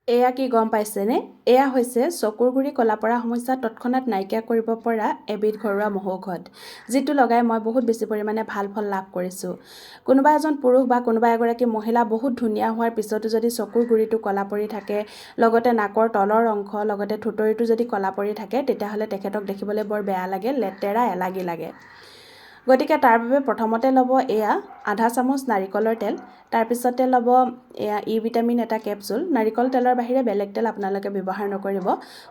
এয়া কি গম পাইছেনে? এয়া হৈছে চকুৰ গুৰি ক'লা পৰা সমস্যা তৎক্ষণাত নাইকিয়া কৰিব পৰা এবিধ ঘৰুৱা মহৌষধ, যিটো লগাই মই বহুত বেছি পৰিমাণে ভাল ফল লাভ কৰিছোঁ। কোনোবা এজন পুৰুষ বা কোনোবা এগৰাকী মহিলা বহুত ধুনীয়া হোৱাৰ পিছতো যদি চকুৰ গুৰিটো ক'লা পৰি থাকে, লগতে নাকৰ তলৰ অংশ, লগতে থুতৰিটো যদি ক'লা পৰি থাকে, তেতিয়াহ'লে তেখেতক দেখিবলৈ বৰ বেয়া লাগে, লেতেৰা এলাগি লাগে। গতিকে তাৰ বাবে প্ৰথমতে ল'ব এয়া আধা চামুচ নাৰিকলৰ তেল, তাৰপিছতে ল'ব এয়া ই ভিটামিন এটা কেপচুল। নাৰিকল তেলৰ বাহিৰে বেলেগ তেল আপোনালোকে ব্যৱহাৰ নকৰিব।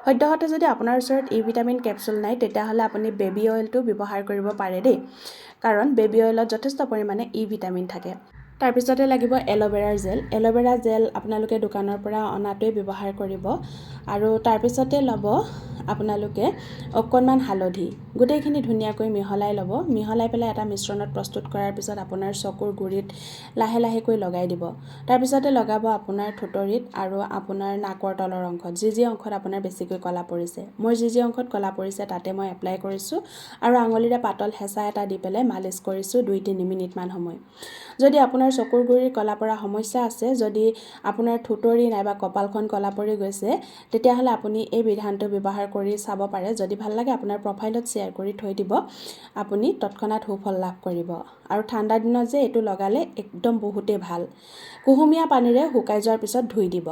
সদ্যহতে যদি আপোনাৰ ওচৰত ই ভিটামিন কেপচুল নাই, তেতিয়াহ'লে আপুনি বেবী অইলটো ব্যৱহাৰ কৰিব পাৰে দেই, কাৰণ বেবী অইলত যথেষ্ট পৰিমাণে ই ভিটামিন থাকে। তাৰপিছতে লাগিব এল'ভেৰাৰ জেল। এল'ভেৰা জেল আপোনালোকে দোকানৰ পৰা অনাটোৱে ব্যৱহাৰ কৰিব। আৰু তাৰপিছতে ল'ব আপোনালোকে অকণমান হালধি। গোটেইখিনি ধুনীয়াকৈ মিহলাই ল'ব। মিহলাই পেলাই এটা মিশ্ৰণত প্ৰস্তুত কৰাৰ পিছত আপোনাৰ চকুৰ গুৰিত লাহে লাহেকৈ লগাই দিব। তাৰপিছতে লগাব আপোনাৰ থুতৰিত আৰু আপোনাৰ নাকৰ তলৰ অংশত, যি অংশত আপোনাৰ বেছিকৈ ক'লা পৰিছে। মোৰ যি অংশত ক'লা পৰিছে তাতে মই এপ্লাই কৰিছোঁ আৰু আঙুলিৰে পাতল হেঁচা এটা দি পেলাই মালিচ কৰিছোঁ 2-3 মিনিটমান সময়। যদি আপোনাৰ চকুৰ গুৰিৰ ক'লা পৰা সমস্যা আছে, যদি আপোনাৰ থুতৰি নাইবা কপালখন ক'লা পৰি গৈছে, তেতিয়াহ'লে আপুনি এই বিধানটো ব্যৱহাৰ কৰি চাব পাৰে। যদি ভাল লাগে আপোনাৰ প্ৰফাইলত শ্বেয়াৰ কৰি থৈ দিব, আপুনি তৎক্ষণাত সুফল লাভ কৰিব। আৰু ঠাণ্ডা দিনত যে এইটো লগালে একদম বহুতেই ভাল। কুহুমীয়া পানীৰে শুকাই যোৱাৰ পিছত ধুই দিব।